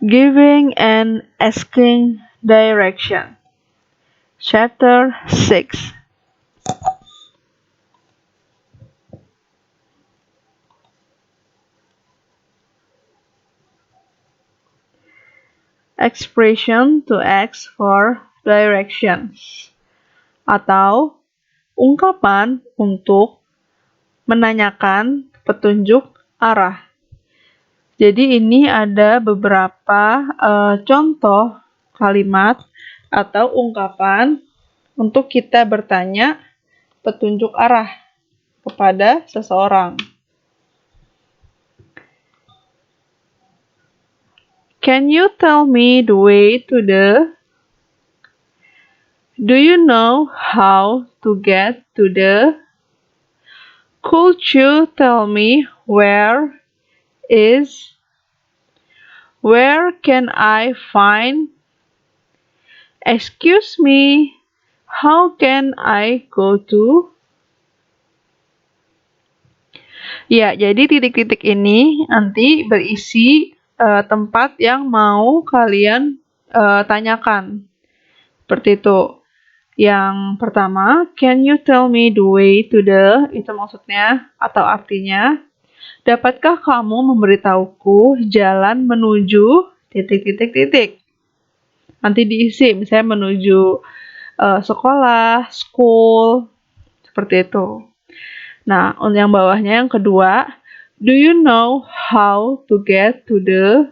Giving and asking direction. Chapter 6. Expression to ask for directions, atau ungkapan untuk menanyakan petunjuk arah. Jadi ini ada beberapa contoh kalimat atau ungkapan untuk kita bertanya petunjuk arah kepada seseorang. Can you tell me the way to the? Do you know how to get to the? Could you tell me where is? Where can I find? Excuse me, how can I go to? Ya, jadi titik-titik ini nanti berisi tempat yang mau kalian tanyakan. Seperti itu. Yang pertama, can you tell me the way to the? Itu maksudnya atau artinya, dapatkah kamu memberitahuku jalan menuju titik-titik-titik? Nanti diisi, misalnya menuju sekolah, school, seperti itu. Nah, yang bawahnya yang kedua, do you know how to get to the?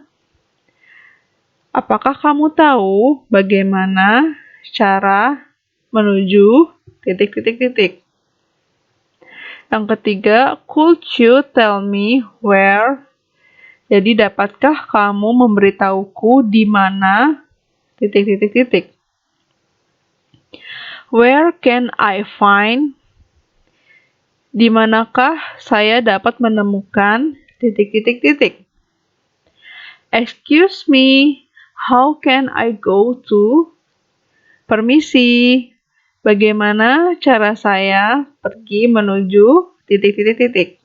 Apakah kamu tahu bagaimana cara menuju titik-titik-titik? Yang ketiga, could you tell me where? Jadi, dapatkah kamu memberitahuku di mana titik-titik-titik? Where can I find? Di manakah saya dapat menemukan titik-titik-titik? Excuse me, how can I go to? Permisi, bagaimana cara saya pergi menuju titik-titik-titik?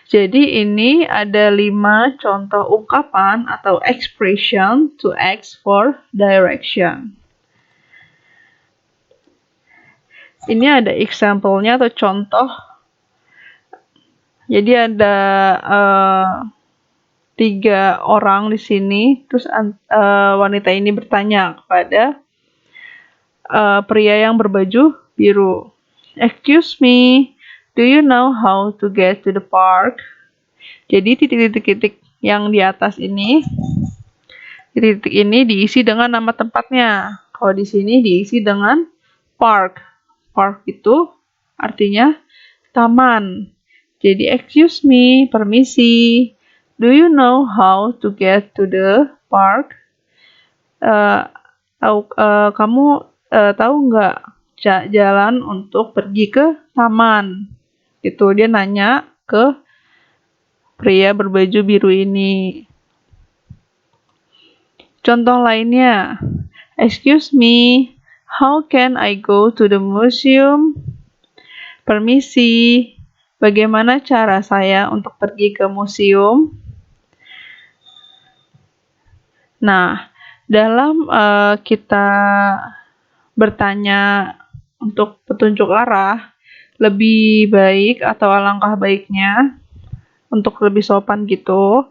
Jadi ini ada 5 contoh ungkapan atau expression to ask for direction. Ini ada example-nya atau contoh. Jadi ada 3 orang di sini, terus wanita ini bertanya kepada pria yang berbaju biru. Excuse me, do you know how to get to the park? Jadi titik-titik yang di atas ini, titik-titik ini diisi dengan nama tempatnya. Kalau di sini diisi dengan park. Park itu artinya taman. Jadi excuse me, permisi. Do you know how to get to the park? Kamu tahu nggak jalan untuk pergi ke taman? Itu dia nanya ke pria berbaju biru ini. Contoh lainnya, excuse me, how can I go to the museum? Permisi, bagaimana cara saya untuk pergi ke museum? Nah, dalam kita bertanya untuk petunjuk arah, lebih baik atau alangkah baiknya untuk lebih sopan gitu,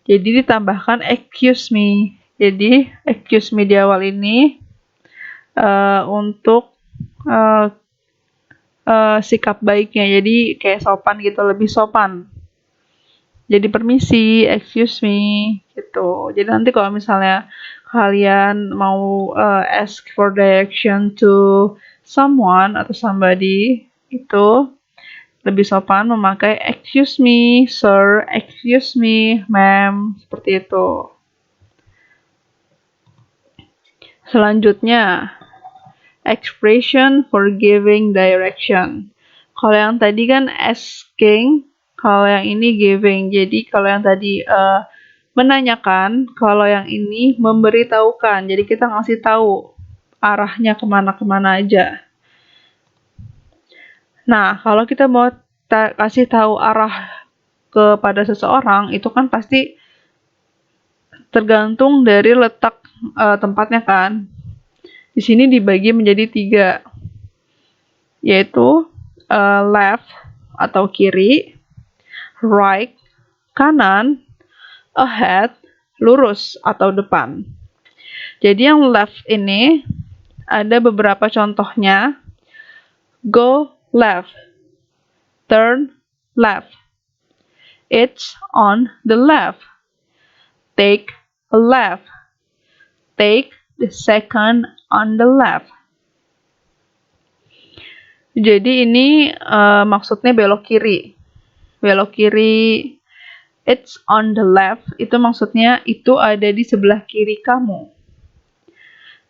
jadi ditambahkan excuse me. Jadi excuse me di awal ini untuk sikap baiknya, jadi kayak sopan gitu, lebih sopan. Jadi permisi, excuse me, gitu. Jadi nanti kalau misalnya kalian mau ask for direction to someone atau somebody, itu lebih sopan memakai excuse me, sir, excuse me, ma'am, seperti itu. Selanjutnya, expression for giving direction. Kalau yang tadi kan asking, kalau yang ini giving. Jadi kalau yang tadi menanyakan, kalau yang ini memberitahukan. Jadi kita ngasih tahu arahnya kemana-kemana aja. Nah, kalau kita mau kasih tahu arah kepada seseorang, itu kan pasti tergantung dari letak tempatnya kan. Di sini dibagi menjadi 3, yaitu left atau kiri, right kanan, ahead lurus atau depan. Jadi yang left ini ada beberapa contohnya. Go left, turn left, it's on the left, take a left, take the second on the left. Jadi ini maksudnya belok kiri. Belok kiri, it's on the left, itu maksudnya itu ada di sebelah kiri kamu.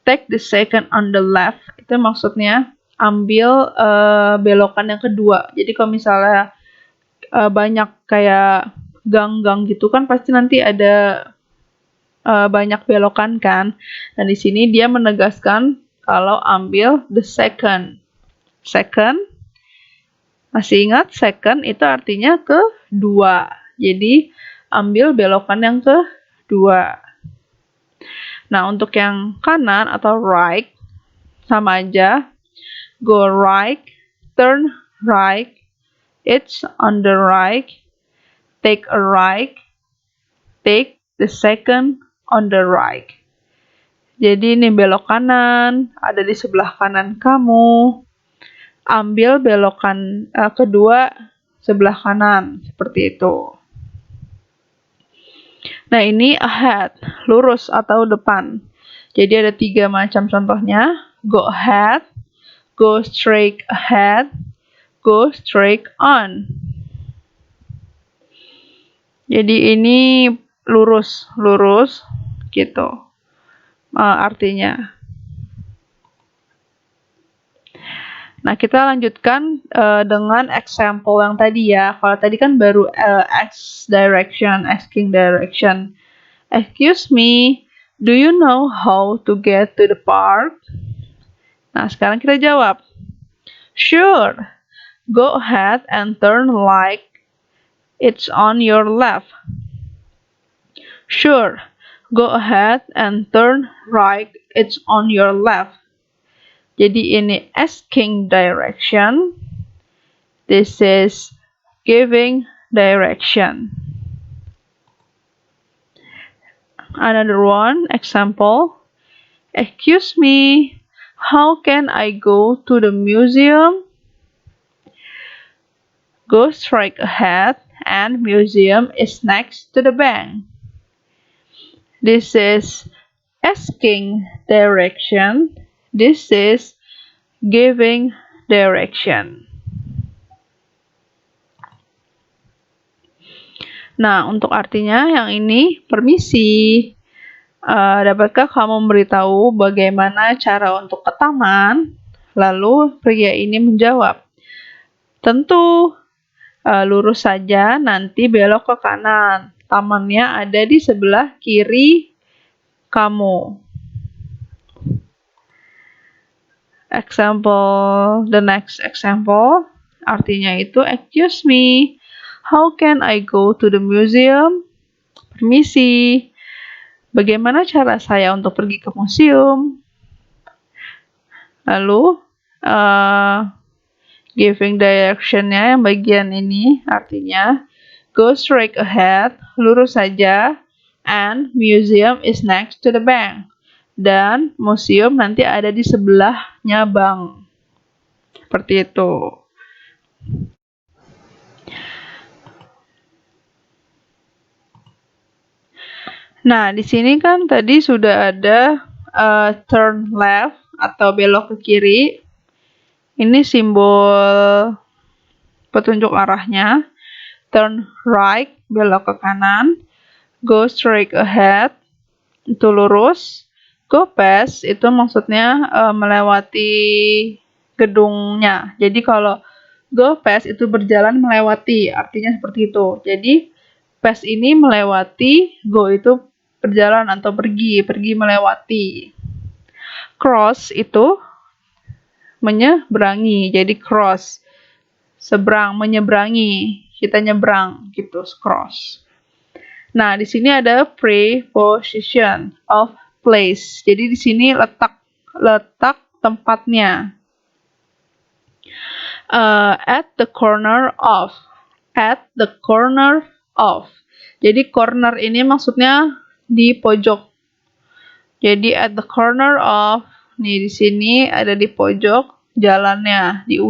Take the second on the left, itu maksudnya ambil belokan yang kedua. Jadi kalau misalnya banyak kayak gang-gang gitu kan pasti nanti ada banyak belokan kan. Dan di sini dia menegaskan kalau ambil the second. Second, masih ingat second itu artinya kedua. Jadi ambil belokan yang kedua. Nah, untuk yang kanan atau right sama aja. Go right, turn right, it's on the right, take a right, take the second on the right. Jadi ini belok kanan, ada di sebelah kanan kamu. Ambil belokan kedua sebelah kanan, seperti itu. Nah, ini ahead, lurus atau depan. Jadi ada 3 macam contohnya. Go ahead, go straight ahead, go straight on. Jadi ini lurus gitu artinya. Nah, kita lanjutkan dengan example yang tadi ya. Kalau tadi kan baru asking direction. Excuse me, do you know how to get to the park? Nah, sekarang kita jawab. Sure, go ahead and turn right. It's on your left. Sure, go ahead and turn right. It's on your left. Jadi ini asking direction. This is giving direction. Another one, example. Excuse me, how can I go to the museum? Go straight ahead and museum is next to the bank. This is asking direction. This is giving direction. Nah, untuk artinya yang ini, permisi. Dapatkah kamu memberitahu bagaimana cara untuk ke taman? Lalu pria ini menjawab, tentu, lurus saja, nanti belok ke kanan. Tamannya ada di sebelah kiri kamu. The next example, artinya itu, excuse me, how can I go to the museum? Permisi, bagaimana cara saya untuk pergi ke museum? Lalu, giving direction-nya yang bagian ini, artinya, go straight ahead, lurus saja, and museum is next to the bank. Dan museum nanti ada di sebelahnya bank. Seperti itu. Nah, di sini kan tadi sudah ada turn left atau belok ke kiri. Ini simbol petunjuk arahnya. Turn right, belok ke kanan. Go straight ahead, itu lurus. Go past, itu maksudnya melewati gedungnya. Jadi kalau go past itu berjalan melewati, artinya seperti itu. Jadi past ini melewati, go itu berjalan atau pergi melewati. Cross itu menyeberangi, jadi cross. Seberang, menyeberangi, kita nyebrang gitu, cross. Nah, di sini ada preposition of place. Jadi di sini letak tempatnya. At the corner of. At the corner of. Jadi corner ini maksudnya di pojok. Jadi at the corner of, nih di sini ada di pojok jalannya, di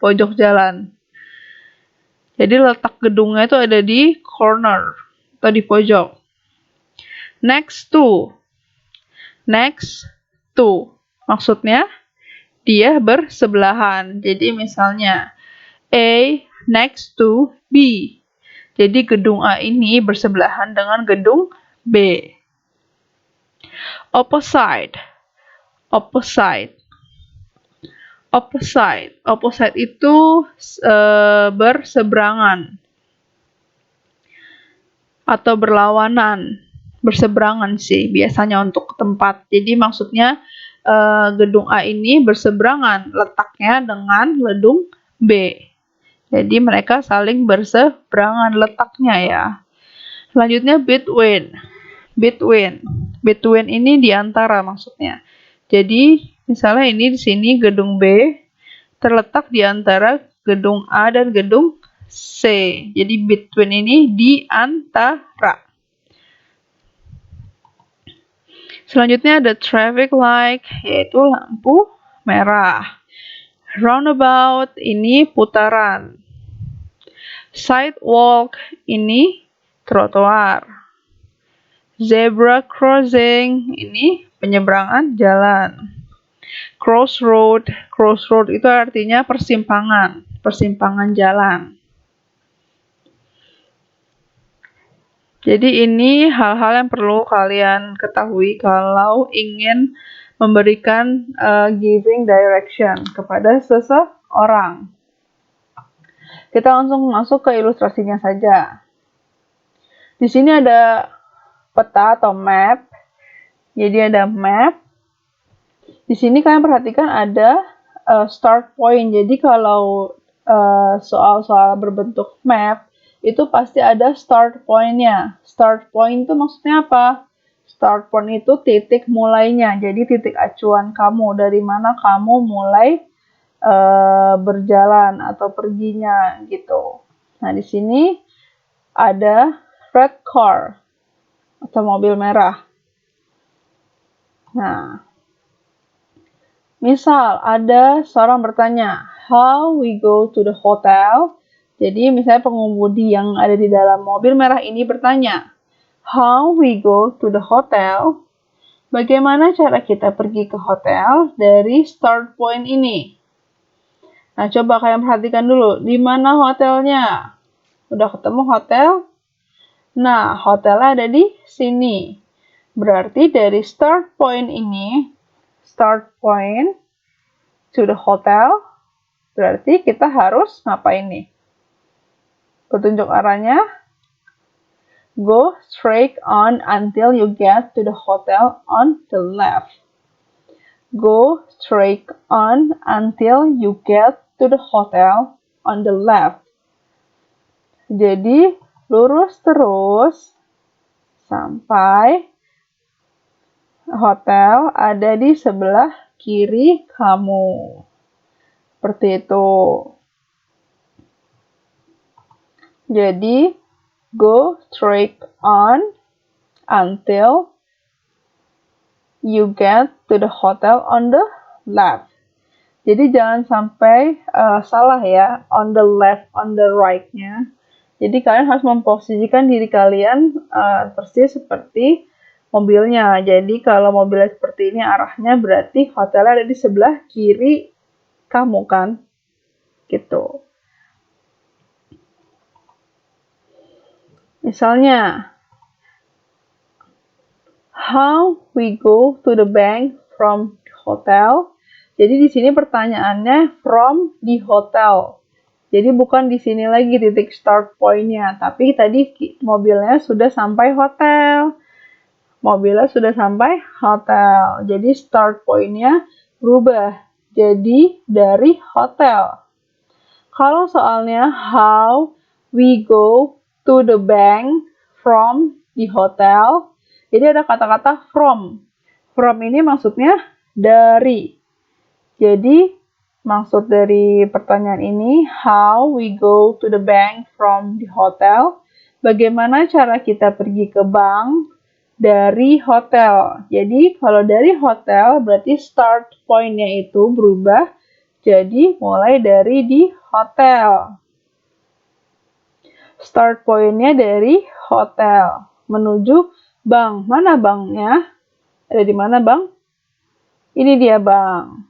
pojok jalan. Jadi letak gedungnya itu ada di corner atau di pojok. Next to. Next to. Maksudnya dia bersebelahan. Jadi misalnya A next to B. Jadi gedung A ini bersebelahan dengan gedung B. Opposite. Opposite. Opposite. Opposite itu berseberangan atau berlawanan. Berseberangan sih biasanya untuk tempat. Jadi maksudnya gedung A ini berseberangan letaknya dengan gedung B. Jadi mereka saling berseberangan letaknya ya. Selanjutnya between. Between. Between ini di antara maksudnya. Jadi misalnya ini di sini gedung B terletak di antara gedung A dan gedung C. Jadi between ini di antara. Selanjutnya ada traffic light, yaitu lampu merah. Roundabout ini putaran. Sidewalk ini trotoar. Zebra crossing ini penyeberangan jalan. Crossroad, crossroad itu artinya persimpangan, persimpangan jalan. Jadi ini hal-hal yang perlu kalian ketahui kalau ingin memberikan giving direction kepada seseorang. Kita langsung masuk ke ilustrasinya saja. Di sini ada peta atau map. Jadi ada map. Di sini kalian perhatikan ada start point. Jadi kalau soal-soal berbentuk map itu pasti ada start point-nya. Start point itu maksudnya apa? Start point itu titik mulainya. Jadi titik acuan kamu dari mana kamu mulai berjalan atau perginya gitu. Nah, di sini ada red car atau mobil merah. Nah, misal ada seorang bertanya, how we go to the hotel? Jadi misalnya pengemudi yang ada di dalam mobil merah ini bertanya, how we go to the hotel? Bagaimana cara kita pergi ke hotel dari start point ini? Nah, coba kalian perhatikan dulu, di mana hotelnya? Udah ketemu hotel? Nah, hotelnya ada di sini. Berarti dari start point ini, start point to the hotel, berarti kita harus ngapain nih? Petunjuk arahnya, go straight on until you get to the hotel on the left. Go straight on until you get to the hotel on the left. Jadi, lurus terus sampai hotel ada di sebelah kiri kamu. Seperti itu. Jadi, go straight on until you get to the hotel on the left. Jadi jangan sampai salah ya, on the left, on the right-nya. Jadi kalian harus memposisikan diri kalian persis seperti mobilnya. Jadi kalau mobilnya seperti ini arahnya berarti hotelnya ada di sebelah kiri kamu kan. Gitu. Misalnya, how we go to the bank from hotel. Jadi di sini pertanyaannya from di hotel. Jadi bukan di sini lagi titik start point-nya, tapi tadi mobilnya sudah sampai hotel. Mobilnya sudah sampai hotel. Jadi start point-nya berubah. Jadi dari hotel. Kalau soalnya how we go to the bank from the hotel. Jadi ada kata-kata from. From ini maksudnya dari. Jadi maksud dari pertanyaan ini, how we go to the bank from the hotel. Bagaimana cara kita pergi ke bank dari hotel. Jadi kalau dari hotel berarti start point-nya itu berubah jadi mulai dari di hotel. Start point-nya dari hotel menuju bank. Mana banknya? Ada di mana bank? Ini dia bank.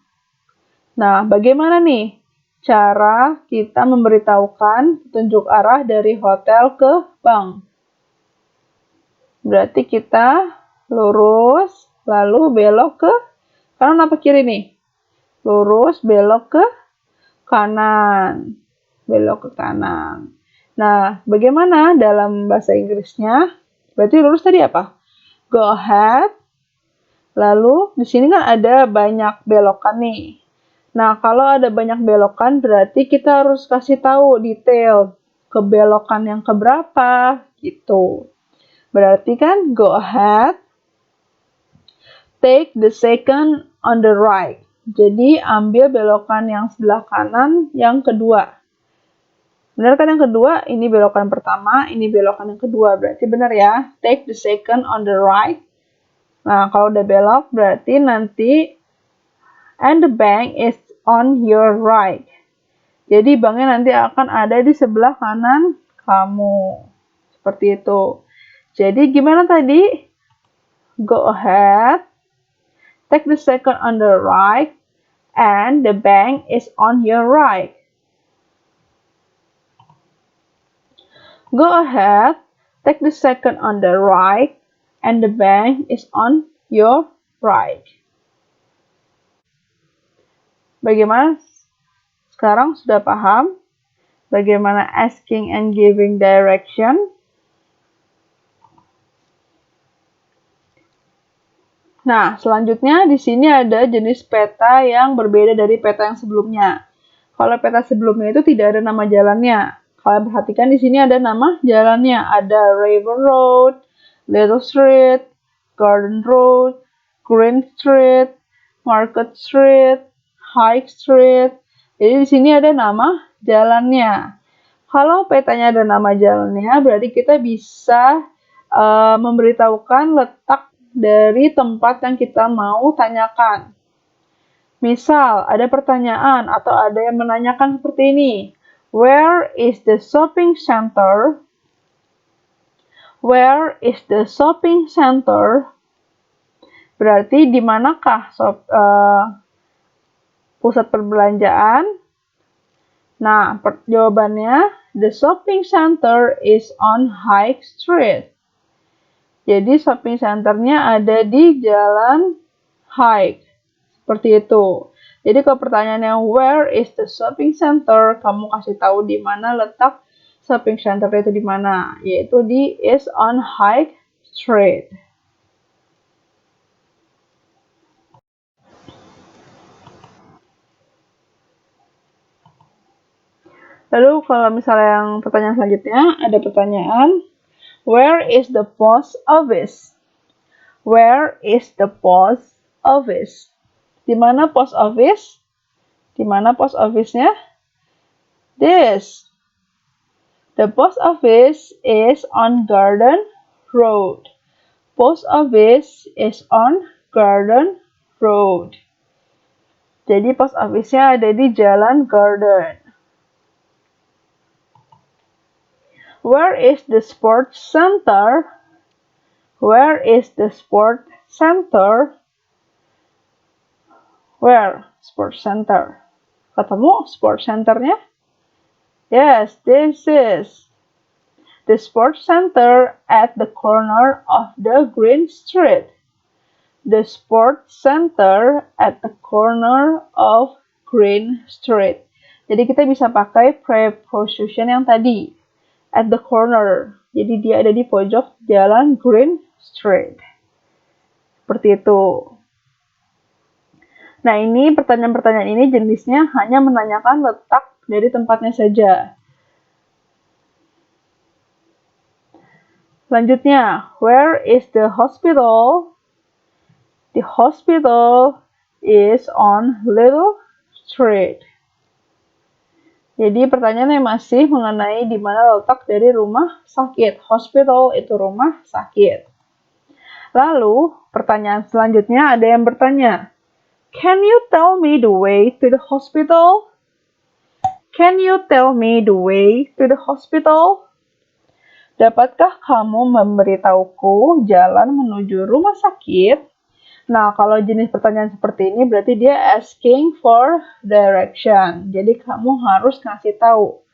Nah, bagaimana nih cara kita memberitahukan petunjuk arah dari hotel ke bank? Berarti kita lurus, lalu belok ke kanan apa kiri nih? Lurus, belok ke kanan. Belok ke kanan. Nah, bagaimana dalam bahasa Inggrisnya? Berarti lurus tadi apa? Go ahead. Lalu, di sini kan ada banyak belokan nih. Nah, kalau ada banyak belokan, berarti kita harus kasih tahu detail ke belokan yang keberapa, gitu. Berarti kan, go ahead, take the second on the right. Jadi, ambil belokan yang sebelah kanan yang kedua. Benar kan yang kedua? Ini belokan pertama, ini belokan yang kedua. Berarti benar ya, take the second on the right. Nah, kalau udah belok, berarti nanti and the bank is on your right. Jadi banknya nanti akan ada di sebelah kanan kamu. Seperti itu. Jadi gimana tadi? Go ahead. Take the second on the right. And the bank is on your right. Go ahead. Take the second on the right. And the bank is on your right. Bagaimana? Sekarang sudah paham bagaimana asking and giving direction? Nah, selanjutnya di sini ada jenis peta yang berbeda dari peta yang sebelumnya. Kalau peta sebelumnya itu tidak ada nama jalannya. Kalian perhatikan di sini ada nama jalannya. Ada River Road, Little Street, Garden Road, Green Street, Market Street, High Street. Jadi di sini ada nama jalannya. Kalau petanya ada nama jalannya, berarti kita bisa memberitahukan letak dari tempat yang kita mau tanyakan. Misal, ada pertanyaan atau ada yang menanyakan seperti ini. Where is the shopping center? Where is the shopping center? Berarti di manakah pusat perbelanjaan? Nah, jawabannya, the shopping center is on High Street. Jadi shopping centernya ada di Jalan High. Seperti itu. Jadi kalau pertanyaannya where is the shopping center, kamu kasih tahu di mana letak shopping center itu di mana, yaitu di is on High Street. Lalu kalau misalnya yang pertanyaan selanjutnya, ada pertanyaan where is the post office? Where is the post office? Di mana post office? Di mana post office-nya? This. The post office is on Garden Road. Post office is on Garden Road. Jadi post office-nya ada di Jalan Garden. Where is the sports center? Where is the sports center? Where? Sports center. Ketemu sports center-nya? Yes, this is the sports center at the corner of the Green Street. The sports center at the corner of Green Street. Jadi kita bisa pakai preposition yang tadi. At the corner. Jadi dia ada di pojok jalan Green Street. Seperti itu. Nah, ini pertanyaan-pertanyaan ini jenisnya hanya menanyakan letak dari tempatnya saja. Selanjutnya, where is the hospital? The hospital is on Little Street. Jadi pertanyaannya masih mengenai di mana letak dari rumah sakit. Hospital itu rumah sakit. Lalu, pertanyaan selanjutnya ada yang bertanya, can you tell me the way to the hospital? Can you tell me the way to the hospital? Dapatkah kamu memberitahuku jalan menuju rumah sakit? Nah, kalau jenis pertanyaan seperti ini berarti dia asking for direction. Jadi kamu harus ngasih tahu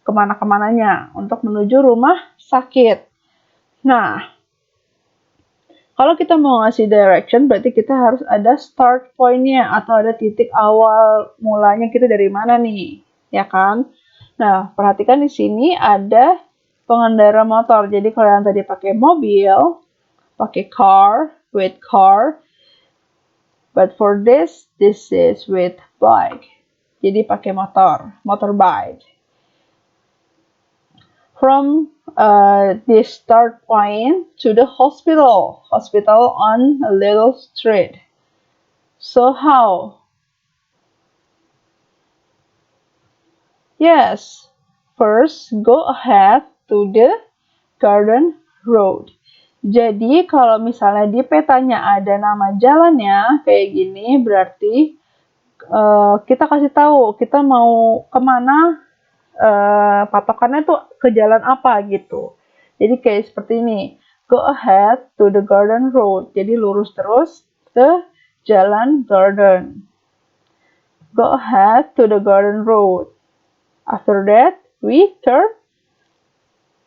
kemana-kemananya untuk menuju rumah sakit. Nah, kalau kita mau ngasih direction berarti kita harus ada start point-nya atau ada titik awal mulanya kita dari mana nih, ya kan? Nah, perhatikan di sini ada pengendara motor. Jadi kalau yang tadi pakai mobil, pakai car, with car. But for this is with bike. Jadi pakai motor, motorbike. From this start point to the hospital on a little street. So how? Yes, first go ahead to the garden road. Jadi kalau misalnya di petanya ada nama jalannya kayak gini, berarti kita kasih tahu kita mau kemana, patokannya tuh ke jalan apa gitu. Jadi kayak seperti ini, go ahead to the garden road. Jadi lurus terus ke jalan garden. Go ahead to the garden road. After that, we turn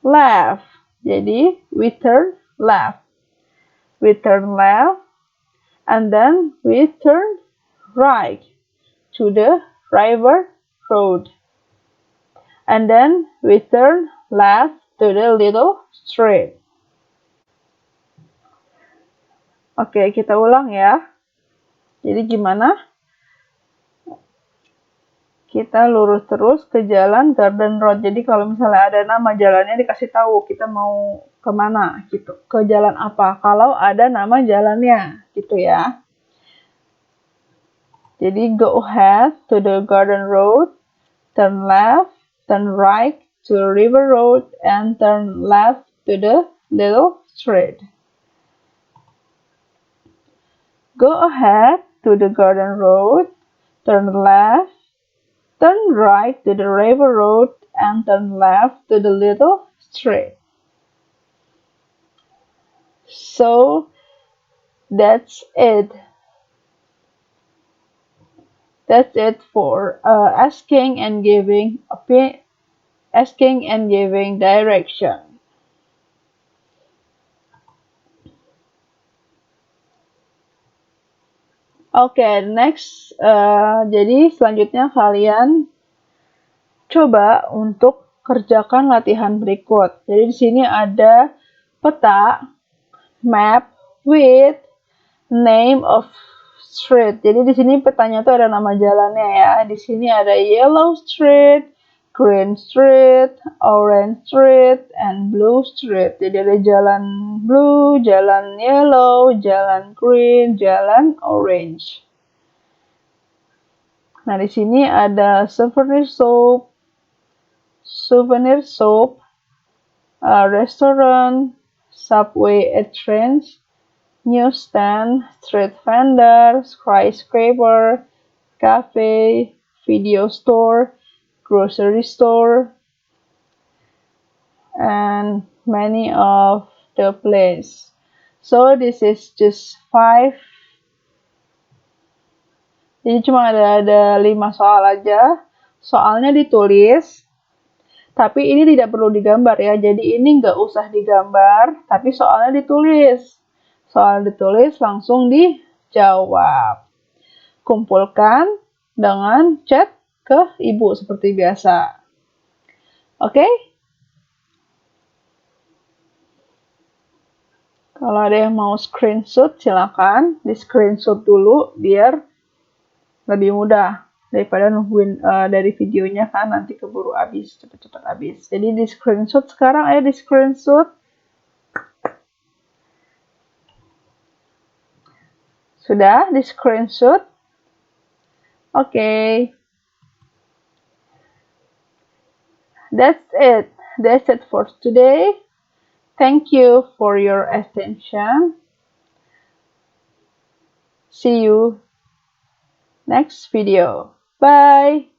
left. Jadi, we turn left. We turn left, and then we turn right to the river road. And then we turn left to the little street. Oke, kita ulang ya. Jadi gimana? Kita lurus terus ke jalan Garden Road. Jadi kalau misalnya ada nama jalannya dikasih tahu kita mau kemana gitu. Ke jalan apa. Kalau ada nama jalannya gitu ya. Jadi go ahead to the Garden Road. Turn left. Turn right to River Road. And turn left to the little street. Go ahead to the Garden Road. Turn left. Turn right to the river road and turn left to the little street. So that's it. That's it for asking and giving direction. Oke, next. Jadi selanjutnya kalian coba untuk kerjakan latihan berikut. Jadi di sini ada peta, map with name of street. Jadi di sini petanya tuh ada nama jalannya ya. Di sini ada Yellow Street, Green Street, Orange Street, and Blue Street. Jadi ada jalan blue, jalan yellow, jalan green, jalan orange. Nah, di sini ada souvenir shop, restaurant, subway entrance, newsstand, street vendor, skyscraper, cafe, video store, grocery store, and many of the place. So this is just 5. Jadi cuma ada 5 soal aja. Soalnya ditulis, tapi ini tidak perlu digambar ya. Jadi ini nggak usah digambar, tapi soalnya ditulis. Soal ditulis langsung dijawab. Kumpulkan dengan chat ke ibu seperti biasa. Oke? Kalau ada yang mau screenshot, silakan di screenshot dulu biar lebih mudah daripada nungguin dari videonya kan nanti keburu habis, cepet-cepet habis. Jadi di screenshot sekarang, ayo di screenshot. Sudah di screenshot? Oke. That's it. That's it for today. Thank you for your attention. See you next video. Bye.